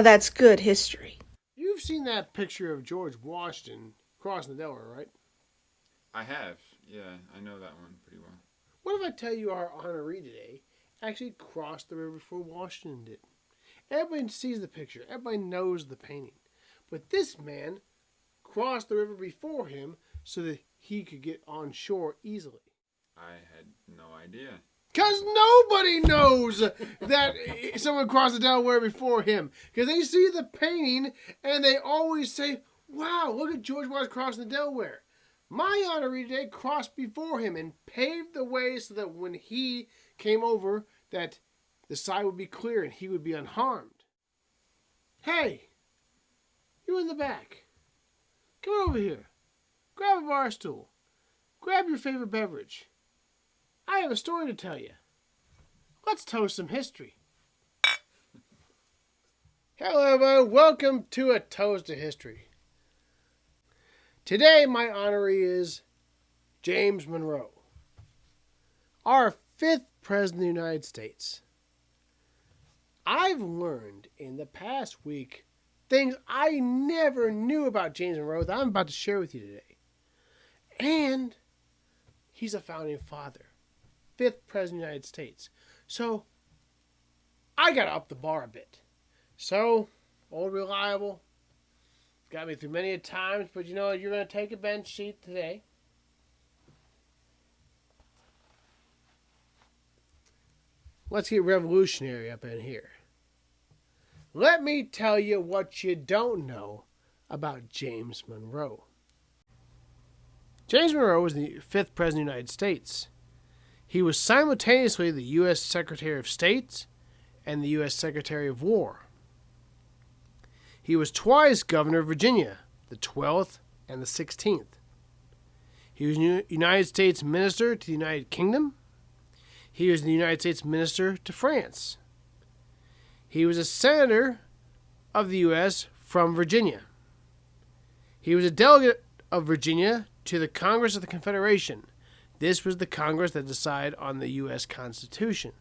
Now that's good history. You've seen that picture of George Washington crossing the Delaware, right? I have. Yeah, I know that one pretty well. What if I tell you our honoree today actually crossed the river before Washington did? Everybody sees the picture. Everybody knows the painting. But this man crossed the river before him so that he could get on shore easily. I had no idea. Because nobody knows that someone crossed the Delaware before him. Because they see the painting and they always say, wow, look at George Washington crossing the Delaware. My honoree today crossed before him and paved the way so that when he came over, that the side would be clear and he would be unharmed. Hey, you in the back. Come on over here. Grab a bar stool. Grab your favorite beverage. I have a story to tell you. Let's toast some history. Hello, everybody. Welcome to a toast to history. Today, my honoree is James Monroe, our 5th President of the United States. I've learned in the past week things I never knew about James Monroe that I'm about to share with you today. And he's a founding father. 5th President of the United States. So, I got to up the bar a bit. So, old reliable, got me through many times, but you know, you're going to take a bench seat today. Let's get revolutionary up in here. Let me tell you what you don't know about James Monroe. James Monroe was the 5th President of the United States. He was simultaneously the U.S. Secretary of State and the U.S. Secretary of War. He was twice Governor of Virginia, the 12th and the 16th. He was United States Minister to the United Kingdom. He was the United States Minister to France. He was a Senator of the U.S. from Virginia. He was a delegate of Virginia to the Congress of the Confederation. This was the Congress that decided on the U.S. Constitution.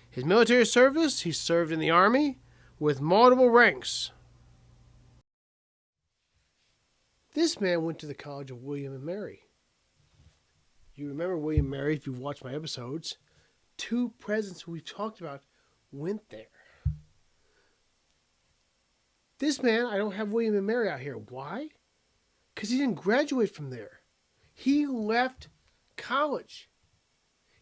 His military service, he served in the Army with multiple ranks. This man went to the College of William and Mary. You remember William and Mary if you've watched my episodes. 2 presidents who we've talked about went there. This man, I don't have William and Mary out here. Why? Because he didn't graduate from there. He left college.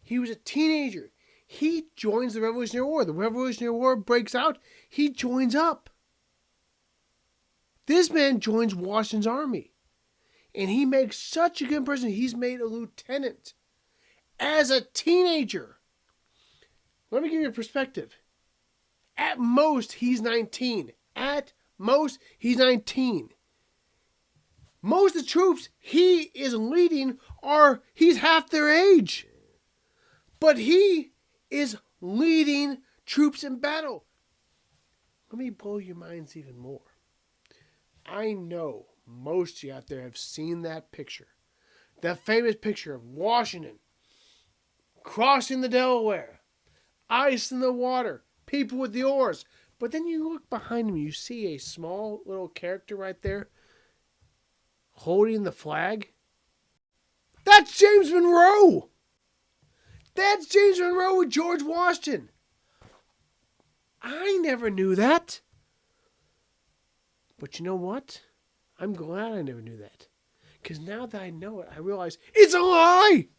He was a teenager. He joins the Revolutionary War. The Revolutionary War breaks out. He joins up. This man joins Washington's army. And he makes such a good impression. He's made a lieutenant as a teenager. Let me give you a perspective. At most, he's 19. At most, he's 19. Most of the troops he is leading he's half their age. But he is leading troops in battle. Let me blow your minds even more. I know most of you out there have seen that picture. That famous picture of Washington crossing the Delaware. Ice in the water. People with the oars. But then you look behind him, you see a small little character right there holding the flag. That's James Monroe. That's James Monroe with George Washington. I never knew that. But you know what? I'm glad I never knew that. Because now that I know it, I realize it's a lie.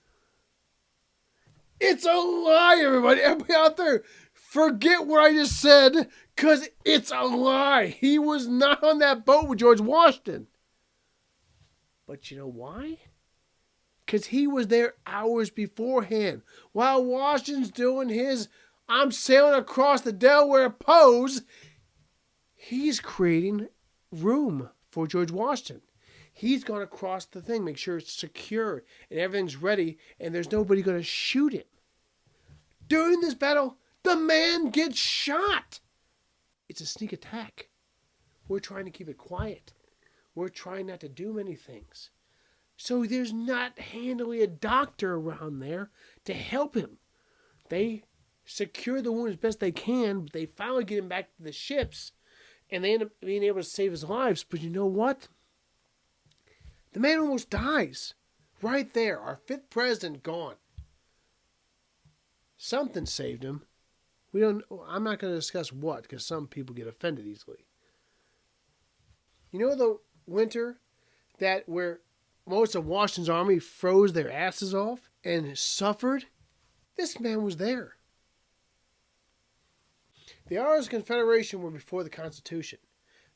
It's a lie, everybody. Everybody out there, forget what I just said, because it's a lie. He was not on that boat with George Washington. But you know why? Because he was there hours beforehand. While Washington's doing his I'm sailing across the Delaware pose, he's creating room for George Washington. He's going to cross the thing, make sure it's secure and everything's ready and there's nobody going to shoot him. During this battle, the man gets shot. It's a sneak attack. We're trying to keep it quiet. We're trying not to do many things. So there's not handily a doctor around there to help him. They secure the wound as best they can, but they finally get him back to the ships, and they end up being able to save his lives. But you know what? The man almost dies. Right there, our 5th president gone. Something saved him. I'm not going to discuss what, because some people get offended easily. You know the winter where most of Washington's army froze their asses off and suffered? This man was there. The Hours of Confederation were before the Constitution.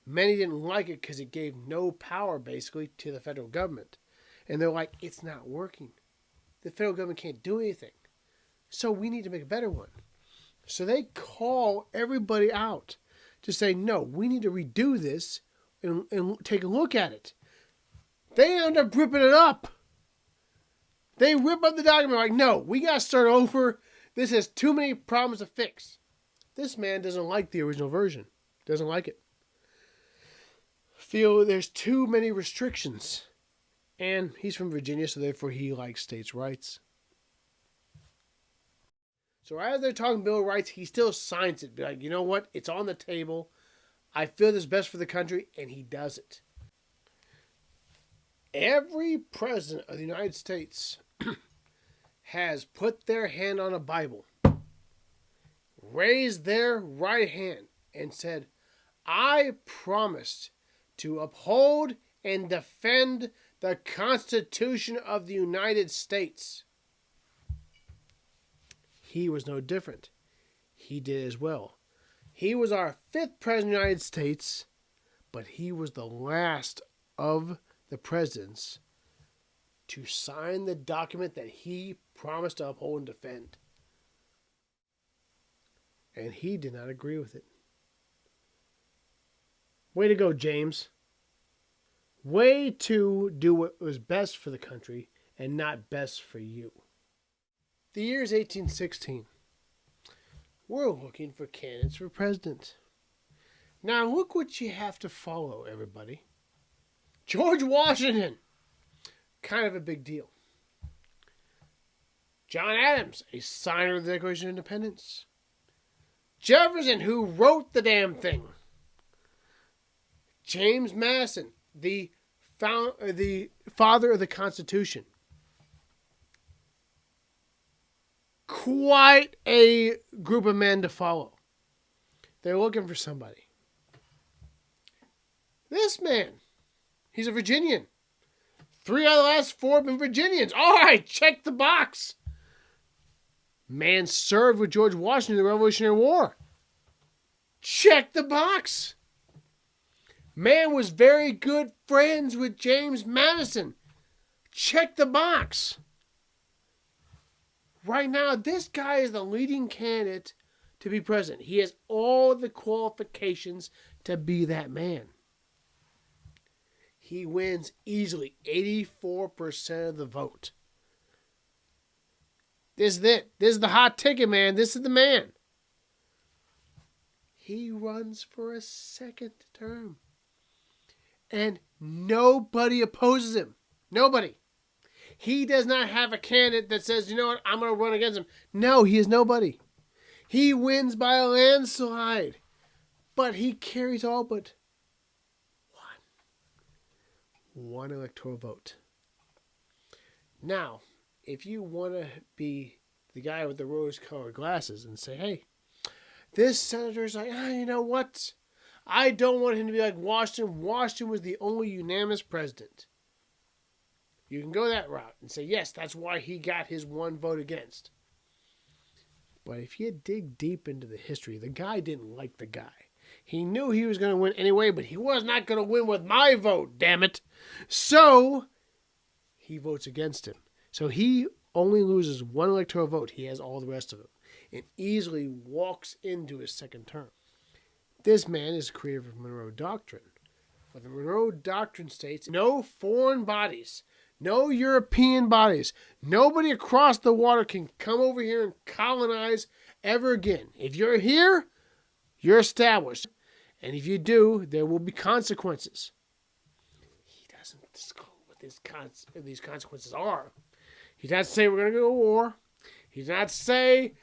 Many didn't like it because it gave no power, basically, to the federal government. And they're like, it's not working. The federal government can't do anything. So we need to make a better one. So they call everybody out to say, no, we need to redo this and take a look at it. They end up ripping it up. They rip up the document like, no, we got to start over. This has too many problems to fix. This man doesn't like the original version. Doesn't like it. Feel there's too many restrictions. And he's from Virginia, so therefore he likes states' rights. So as they're talking Bill of Rights, he still signs it. Be like, you know what? It's on the table. I feel this is best for the country, and he does it. Every president of the United States has put their hand on a Bible, raised their right hand, and said, I promised to uphold and defend the Constitution of the United States. He was no different. He did as well. He was our 5th president of the United States, but he was the last of the presidents to sign the document that he promised to uphold and defend. And he did not agree with it. Way to go, James. Way to do what was best for the country and not best for you. The year is 1816. We're looking for candidates for president. Now look what you have to follow, everybody. George Washington. Kind of a big deal. John Adams, a signer of the Declaration of Independence. Jefferson, who wrote the damn thing. James Madison, the father of the Constitution. Quite a group of men to follow. They're looking for somebody. This man, he's a Virginian. 3 out of the last 4 have been Virginians. All right, check the box. Man served with George Washington in the Revolutionary War. Check the box. Man was very good friends with James Madison. Check the box. Right now, this guy is the leading candidate to be president. He has all the qualifications to be that man. He wins easily 84% of the vote. This is it. This is the hot ticket, man. This is the man. He runs for a 2nd term. And nobody opposes him. Nobody. He does not have a candidate that says, you know what, I'm going to run against him. No, he is nobody. He wins by a landslide. But he carries all but one electoral vote. Now, if you want to be the guy with the rose-colored glasses and say, hey, this senator's like, you know what? I don't want him to be like Washington. Washington was the only unanimous president. You can go that route and say, yes, that's why he got his one vote against. But if you dig deep into the history, the guy didn't like the guy. He knew he was going to win anyway, but he was not going to win with my vote, damn it. So, he votes against him. So he only loses one electoral vote. He has all the rest of them. And easily walks into his 2nd term. This man is the creator of Monroe Doctrine. But the Monroe Doctrine states no foreign bodies, no European bodies, nobody across the water can come over here and colonize ever again. If you're here, you're established. And if you do, there will be consequences. He doesn't disclose what these consequences are. He does not say we're going to go to war. He does not say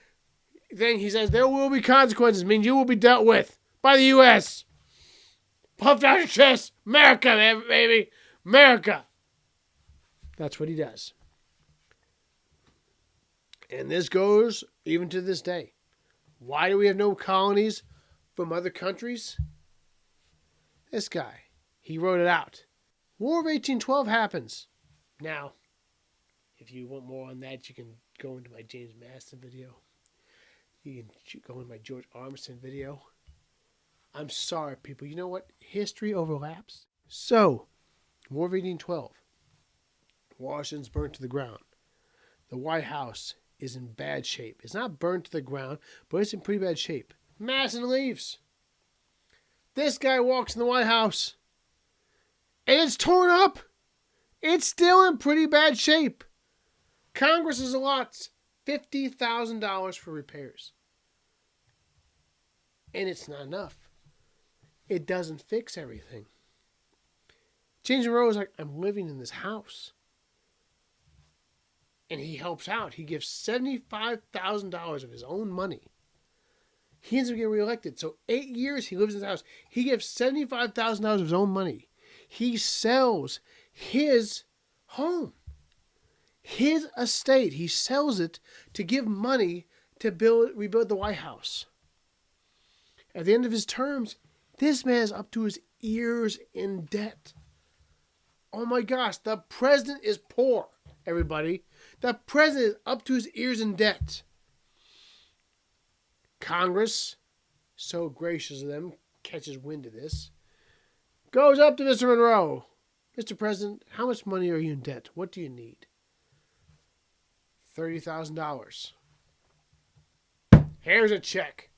thing, he says, there will be consequences, means you will be dealt with by the U.S. Puffed out your chest. America, baby. America. That's what he does. And this goes even to this day. Why do we have no colonies from other countries? This guy, he wrote it out. War of 1812 happens. Now, if you want more on that, you can go into my James Madison video. You can go into my George Armstrong video. I'm sorry, people. You know what? History overlaps. So, War of 1812. Washington's burnt to the ground. The White House is in bad shape. It's not burnt to the ground, but it's in pretty bad shape. Madison leaves. This guy walks in the White House, and it's torn up. It's still in pretty bad shape. Congress allots $50,000 for repairs. And it's not enough. It doesn't fix everything. James Monroe is like, I'm living in this house. And he helps out. He gives $75,000 of his own money. He ends up getting reelected. So 8 years he lives in this house. He gives $75,000 of his own money. He sells his home, his estate. He sells it to give money to rebuild the White House. At the end of his terms, this man is up to his ears in debt. Oh my gosh, the president is poor, everybody. The president is up to his ears in debt. Congress, so gracious of them, catches wind of this, goes up to Mr. Monroe. Mr. President, how much money are you in debt? What do you need? $30,000. Here's a check.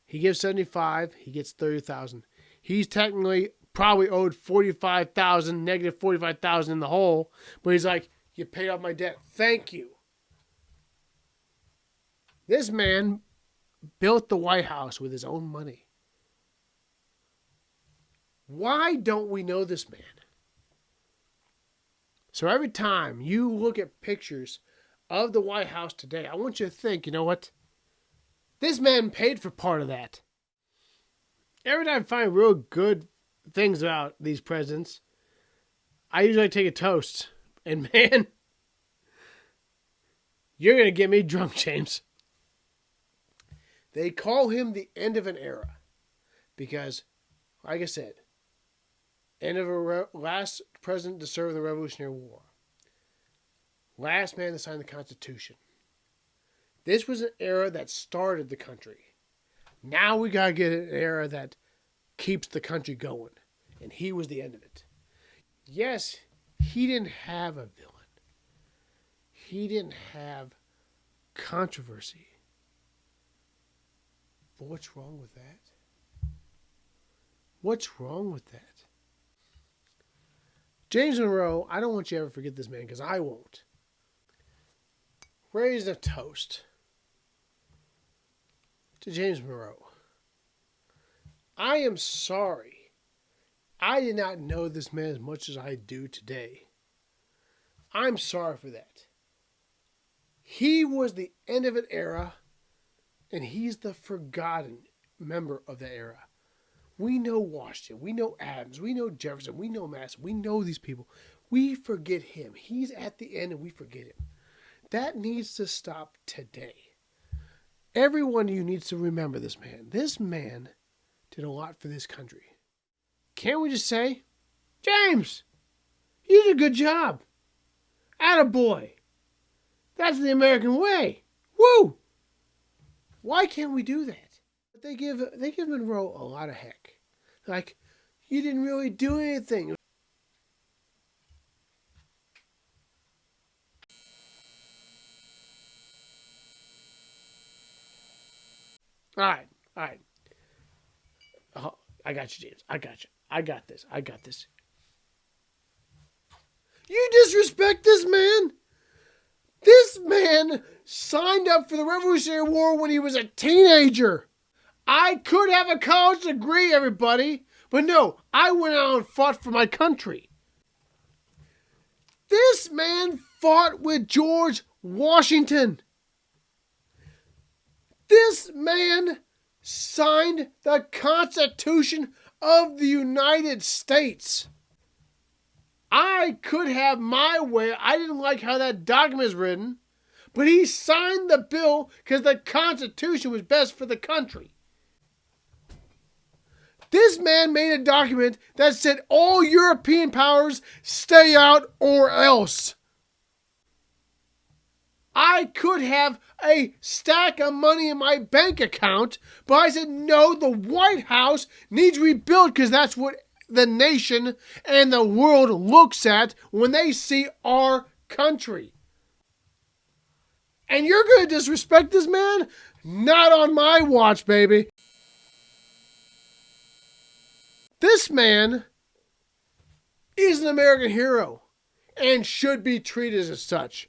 He gives $75,000. He gets $30,000. He's technically probably owed $45,000, negative $45,000 in the hole. But he's like, you paid off my debt. Thank you. This man built the White House with his own money. Why don't we know this man? So every time you look at pictures of the White House today, I want you to think, you know what? This man paid for part of that. Every time I find real good things about these presidents, I usually take a toast. And man, you're going to get me drunk, James. They call him the end of an era because, like I said, end of a last president to serve in the Revolutionary War. Last man to sign the Constitution. This was an era that started the country. Now we got to get an era that keeps the country going. And he was the end of it. Yes, he didn't have a villain. He didn't have controversy. But what's wrong with that? What's wrong with that? James Monroe, I don't want you to ever forget this man because I won't. Raise a toast to James Monroe. I am sorry. I did not know this man as much as I do today. I'm sorry for that. He was the end of an era, and he's the forgotten member of that era. We know Washington, we know Adams, we know Jefferson, we know Madison, we know these people. We forget him. He's at the end and we forget him. That needs to stop today. Every one of you needs to remember this man. This man did a lot for this country. Can't we just say, James, you did a good job. Attaboy. That's the American way. Woo! Why can't we do that? They give Monroe a lot of heck. Like, you didn't really do anything. All right. Oh, I got you, James. I got you. I got this. You disrespect this man? This man signed up for the Revolutionary War when he was a teenager. I could have a college degree, everybody. But no, I went out and fought for my country. This man fought with George Washington. This man signed the Constitution of the United States. I could have my way. I didn't like how that document is written, but he signed the bill because the Constitution was best for the country. This man made a document that said all European powers stay out or else. I could have a stack of money in my bank account, but I said, no, the White House needs rebuilt because that's what the nation and the world looks at when they see our country. And you're going to disrespect this man? Not on my watch, baby. This man is an American hero and should be treated as such.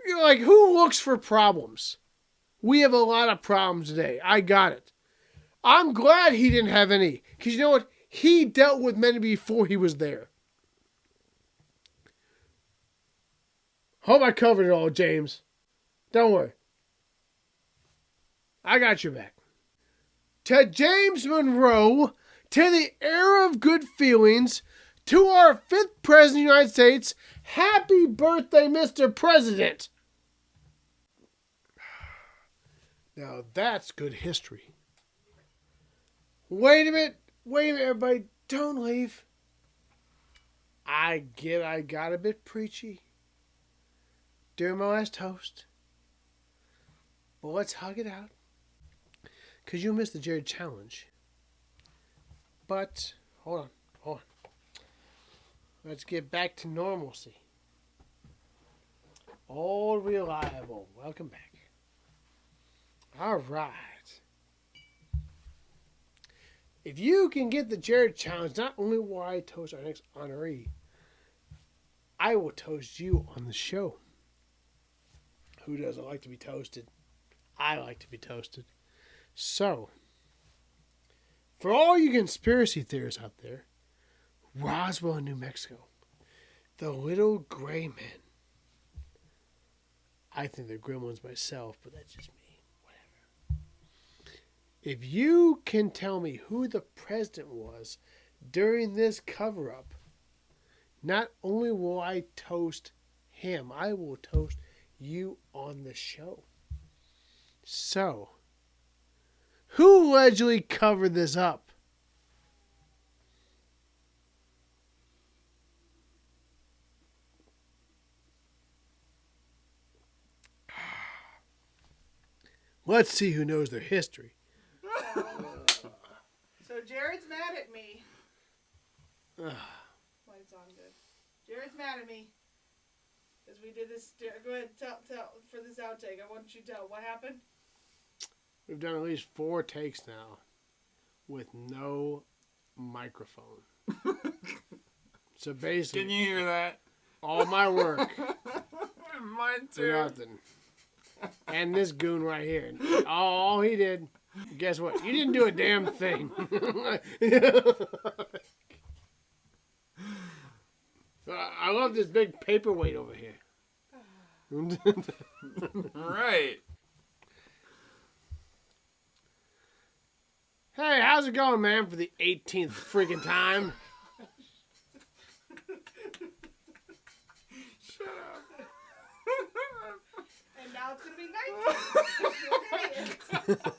You're like, who looks for problems? We have a lot of problems today. I got it. I'm glad he didn't have any. Because you know what? He dealt with many before he was there. Hope I covered it all, James. Don't worry. I got your back. To James Monroe, to the era of good feelings, to our 5th President of the United States, happy birthday, Mr. President. Now that's good history. Wait a minute, everybody. Don't leave. I got a bit preachy during my last toast. But let's hug it out. Because you missed the Jared Challenge. But, hold on. Let's get back to normalcy. All reliable. Welcome back. All right. If you can get the Jared Challenge, not only will I toast our next honoree, I will toast you on the show. Who doesn't like to be toasted? I like to be toasted. So, for all you conspiracy theorists out there, Roswell, New Mexico, the little gray men. I think they're gremlins myself, but that's just me. If you can tell me who the president was during this cover-up, not only will I toast him, I will toast you on the show. So, who allegedly covered this up? Let's see who knows their history. So Jared's mad at me. Lights on good. Jared's mad at me. Because we did this. Go ahead, tell for this outtake. I want you to tell what happened. We've done at least 4 takes now with no microphone. So basically, Can you hear that? all my work Mine for too. nothing. And this goon right here. All he did, guess what? You didn't do a damn thing. I love this big paperweight over here. Right. Hey, how's it going, man, for the 18th freaking time? Shut up. And now it's going to be 19.